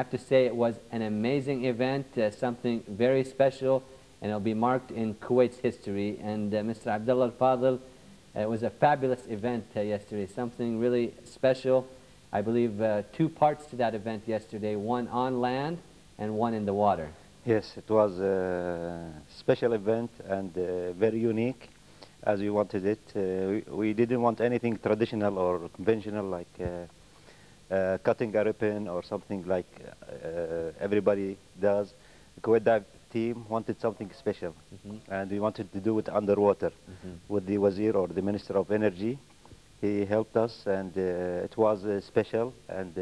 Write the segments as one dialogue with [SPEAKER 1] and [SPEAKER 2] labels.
[SPEAKER 1] have to say it was an amazing event, something very special, and it'll be marked in Kuwait's history. And Mr. Abdullah Al-Fadil, it was a fabulous event yesterday, something really special. I believe 2 parts to that event yesterday, one on land and one in the water.
[SPEAKER 2] Yes, it was a special event and very unique as we wanted it. We didn't want anything traditional or conventional like cutting a ribbon or something like everybody does. The Kuwait dive team wanted something special, and we wanted to do it underwater with the Wazir or the Minister of Energy. He helped us, and it was special, and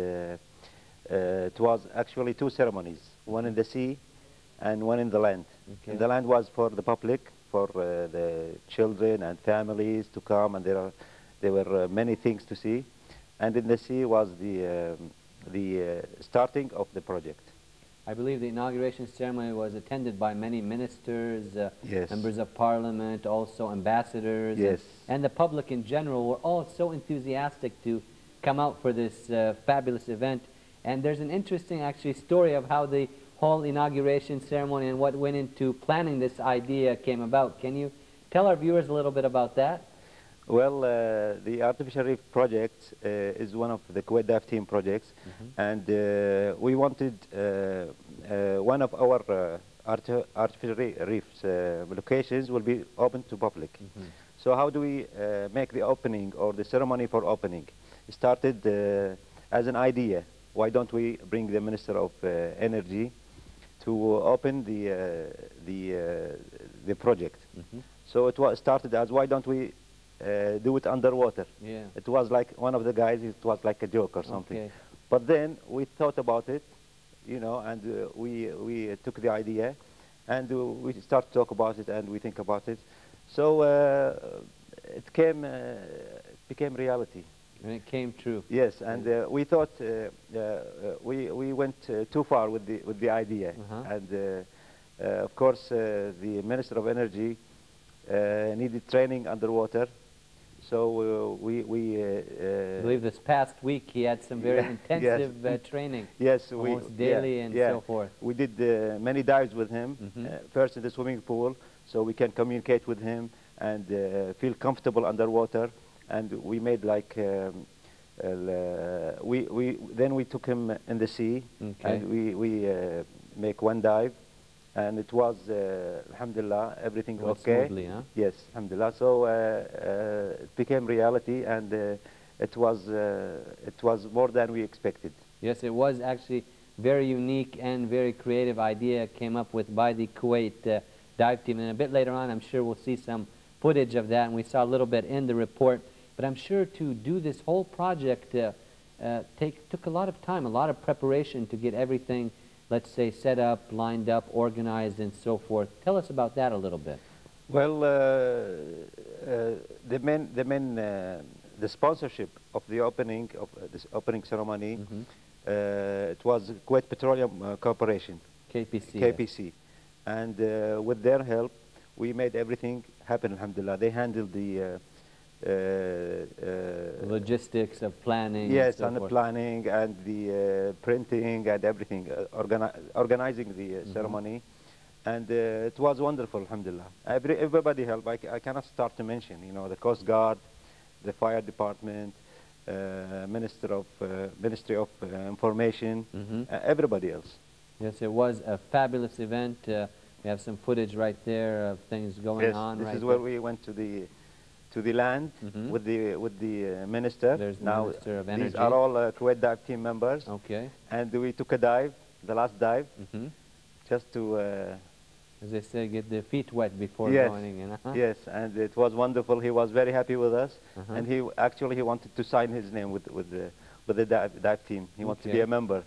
[SPEAKER 2] it was actually 2 ceremonies, one in the sea and one in the land.
[SPEAKER 1] Okay.
[SPEAKER 2] And the land was for the public, for the children and families to come, and there were many things to see. And in the sea was the starting of the project.
[SPEAKER 1] I believe the inauguration ceremony was attended by many ministers,
[SPEAKER 2] Yes.
[SPEAKER 1] members of parliament, also ambassadors,
[SPEAKER 2] Yes.
[SPEAKER 1] and the public in general were all so enthusiastic to come out for this fabulous event. And there's an interesting actually story of how the whole inauguration ceremony and what went into planning this idea came about. Can you tell our viewers a little bit about that?
[SPEAKER 2] Well, the Artificial Reef project is one of the Kuwait Dive Team projects, and we wanted one of our artificial reefs locations will be open to public. So how do we make the opening or the ceremony for opening? It started as an idea. Why don't we bring the Minister of Energy to open the project? So it was started as, why don't we do it underwater?
[SPEAKER 1] Yeah.
[SPEAKER 2] It was like one of the guys, it was like a joke or something.
[SPEAKER 1] Okay.
[SPEAKER 2] But then we thought about it, you know, and we took the idea, and we start to talk about it, and we think about it. So it became reality.
[SPEAKER 1] And it came true.
[SPEAKER 2] Yes, and we thought we went too far with the idea, and of course the Minister of Energy needed training underwater. So I
[SPEAKER 1] believe this past week he had some very intensive training.
[SPEAKER 2] Yes,
[SPEAKER 1] almost daily and so forth.
[SPEAKER 2] We did many dives with him, first in the swimming pool, so we can communicate with him and feel comfortable underwater. And we made like then we took him in the sea, and we make one dive. And it was, alhamdulillah, everything okay.
[SPEAKER 1] Smoothly, huh?
[SPEAKER 2] Yes, alhamdulillah. So it became reality, and it was more than we expected.
[SPEAKER 1] Yes, it was actually very unique and very creative idea came up with by the Kuwait dive team. And a bit later on, I'm sure we'll see some footage of that, and we saw a little bit in the report. But I'm sure to do this whole project took a lot of time, a lot of preparation to get everything, let's say, set up, lined up, organized, and so forth. Tell us about that a little bit.
[SPEAKER 2] Well, the sponsorship of the opening of this opening ceremony, it was Kuwait Petroleum Corporation,
[SPEAKER 1] KPC.
[SPEAKER 2] KPC, yes. And with their help, we made everything happen. Alhamdulillah, they handled the
[SPEAKER 1] logistics of planning.
[SPEAKER 2] Yes,
[SPEAKER 1] and
[SPEAKER 2] the planning and the printing and everything, organizing the ceremony, and it was wonderful, alhamdulillah. Everybody helped. I cannot start to mention, you know, the Coast Guard, the Fire Department, Ministry of Information, everybody else.
[SPEAKER 1] Yes, it was a fabulous event. We have some footage right there of things going on.
[SPEAKER 2] This is where we went to the land with the minister.
[SPEAKER 1] There's the
[SPEAKER 2] now
[SPEAKER 1] Minister of Energy.
[SPEAKER 2] These are all Kuwait dive team members.
[SPEAKER 1] Okay.
[SPEAKER 2] And we took a dive, the last dive, just to
[SPEAKER 1] as they say, get the feet wet before going in.
[SPEAKER 2] Yes, and it was wonderful. He was very happy with us, and he wanted to sign his name with the dive team. He wanted to be a member.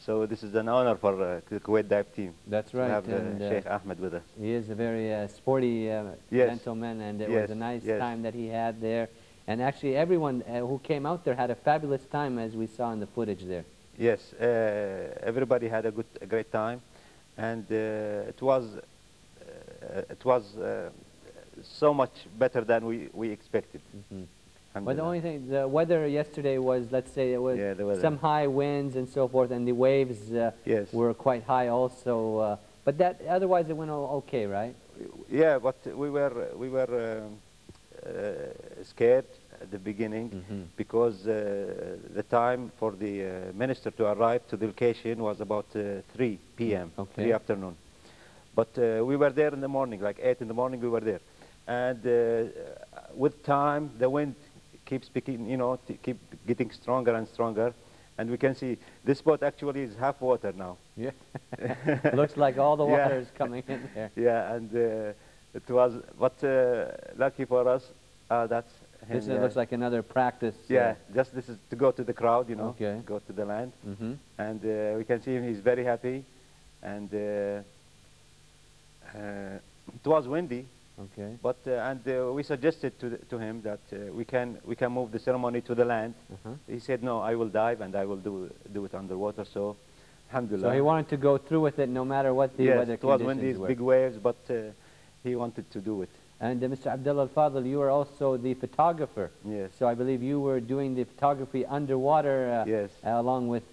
[SPEAKER 2] So this is an honor for the Kuwait dive team.
[SPEAKER 1] That's right.
[SPEAKER 2] To have
[SPEAKER 1] and,
[SPEAKER 2] Sheikh Ahmed with us.
[SPEAKER 1] He is a very sporty gentleman, and it was a nice time that he had there. And actually everyone who came out there had a fabulous time, as we saw in the footage there.
[SPEAKER 2] Yes, everybody had a great time, and it was so much better than we expected.
[SPEAKER 1] But the only thing, the weather yesterday was, let's say, it was some high winds and so forth, and the waves were quite high also. But that otherwise it went okay, right?
[SPEAKER 2] Yeah, but we were scared at the beginning because the time for the minister to arrive to the location was about 3 p.m. 3 afternoon. But we were there in the morning, like 8 in the morning. We were there, and with time the wind keeps picking, you know, keep getting stronger and stronger, and we can see this boat actually is half water now.
[SPEAKER 1] Yeah, looks like all the water is coming in there.
[SPEAKER 2] Yeah, and it was, but lucky for us, that's him.
[SPEAKER 1] This looks like another practice.
[SPEAKER 2] Yeah, just this is to go to the crowd, you know, go to the land, and we can see him. He's very happy, and it was windy.
[SPEAKER 1] Okay.
[SPEAKER 2] But we suggested to him that we can move the ceremony to the land. He said, no, I will dive and I will do it underwater. So, alhamdulillah.
[SPEAKER 1] So he wanted to go through with it no matter what the weather conditions were.
[SPEAKER 2] It was windy, big waves, but he wanted to do it.
[SPEAKER 1] And Mr. Abdullah al-Fadl, you are also the photographer.
[SPEAKER 2] Yes.
[SPEAKER 1] So I believe you were doing the photography underwater along with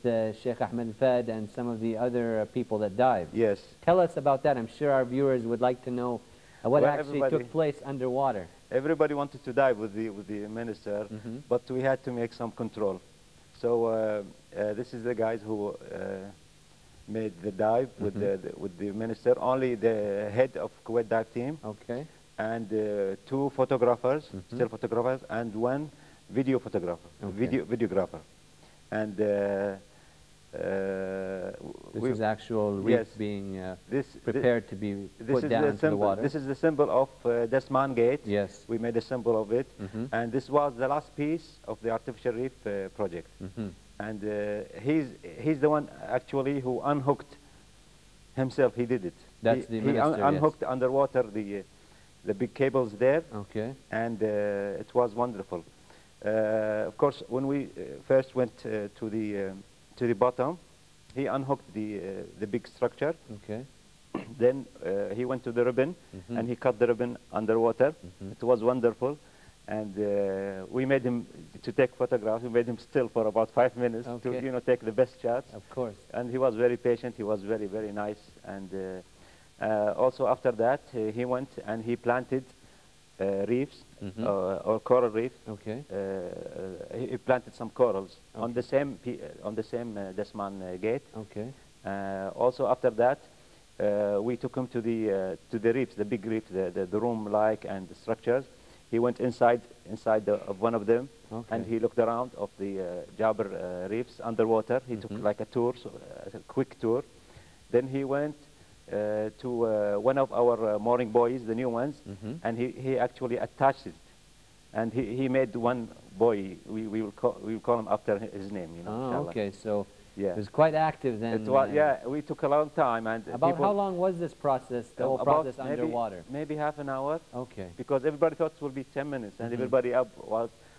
[SPEAKER 1] Sheikh Ahmed Fad and some of the other people that dived.
[SPEAKER 2] Yes.
[SPEAKER 1] Tell us about that. I'm sure our viewers would like to know what actually took place underwater.
[SPEAKER 2] Everybody wanted to dive with the minister, but we had to make some control. So this is the guys who made the dive with the minister. Only the head of Kuwait dive team.
[SPEAKER 1] Okay.
[SPEAKER 2] And 2 photographers, still photographers, and 1 video photographer, videographer. And
[SPEAKER 1] this is actual reef being prepared to be put down into the water.
[SPEAKER 2] This is the symbol of Desman Gate.
[SPEAKER 1] Yes.
[SPEAKER 2] We made a symbol of it. And this was the last piece of the artificial reef project. And he's the one actually who unhooked himself. He did it.
[SPEAKER 1] That's the minister,
[SPEAKER 2] he unhooked underwater the big cables there.
[SPEAKER 1] Okay.
[SPEAKER 2] And it was wonderful. Of course, when we first went to the bottom, he unhooked the big structure.
[SPEAKER 1] Okay.
[SPEAKER 2] Then he went to the ribbon and he cut the ribbon underwater. It was wonderful, and we made him to take photographs. We made him still for about 5 minutes to take the best shots.
[SPEAKER 1] Of course. And
[SPEAKER 2] he was very patient. He was very, very nice. And also after that, he went and he planted reefs or coral reef.
[SPEAKER 1] Okay.
[SPEAKER 2] He planted some corals on the same Desman Gate.
[SPEAKER 1] Okay.
[SPEAKER 2] Also after that, we took him to the reefs, the big reefs, the room-like and the structures. He went inside of one of them, and he looked around of the Jabir reefs underwater. He took like a tour, a quick tour. Then he went to one of our mooring buoys, the new ones, and he actually attached it, and he made one buoy. We will call him after his name, you know.
[SPEAKER 1] Oh, okay. So it was quite active then.
[SPEAKER 2] It was, we took a long time. And
[SPEAKER 1] about how long was this process? The whole process underwater?
[SPEAKER 2] Maybe half an hour.
[SPEAKER 1] Okay.
[SPEAKER 2] Because everybody thought it would be 10 minutes, and everybody up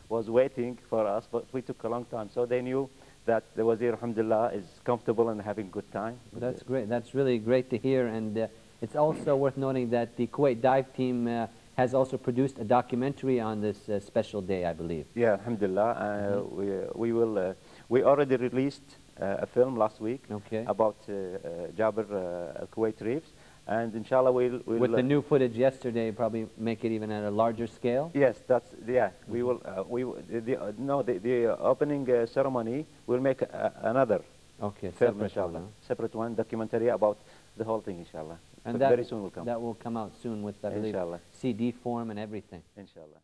[SPEAKER 2] was waiting for us, but we took a long time. So they knew that the Wazir, alhamdulillah, is comfortable and having a good time.
[SPEAKER 1] That's great. That's really great to hear. And it's also worth noting that the Kuwait dive team has also produced a documentary on this special day, I believe.
[SPEAKER 2] Yeah, alhamdulillah. We already released a film last week about Jabir Kuwait reefs. And inshallah we'll
[SPEAKER 1] with the new footage yesterday, probably make it even at a larger scale.
[SPEAKER 2] Yes, we will. The opening ceremony will make another film, inshallah, separate one, documentary about the whole thing, inshallah.
[SPEAKER 1] And
[SPEAKER 2] very soon will come.
[SPEAKER 1] That will come out soon with, I believe, CD form and everything.
[SPEAKER 2] Inshallah.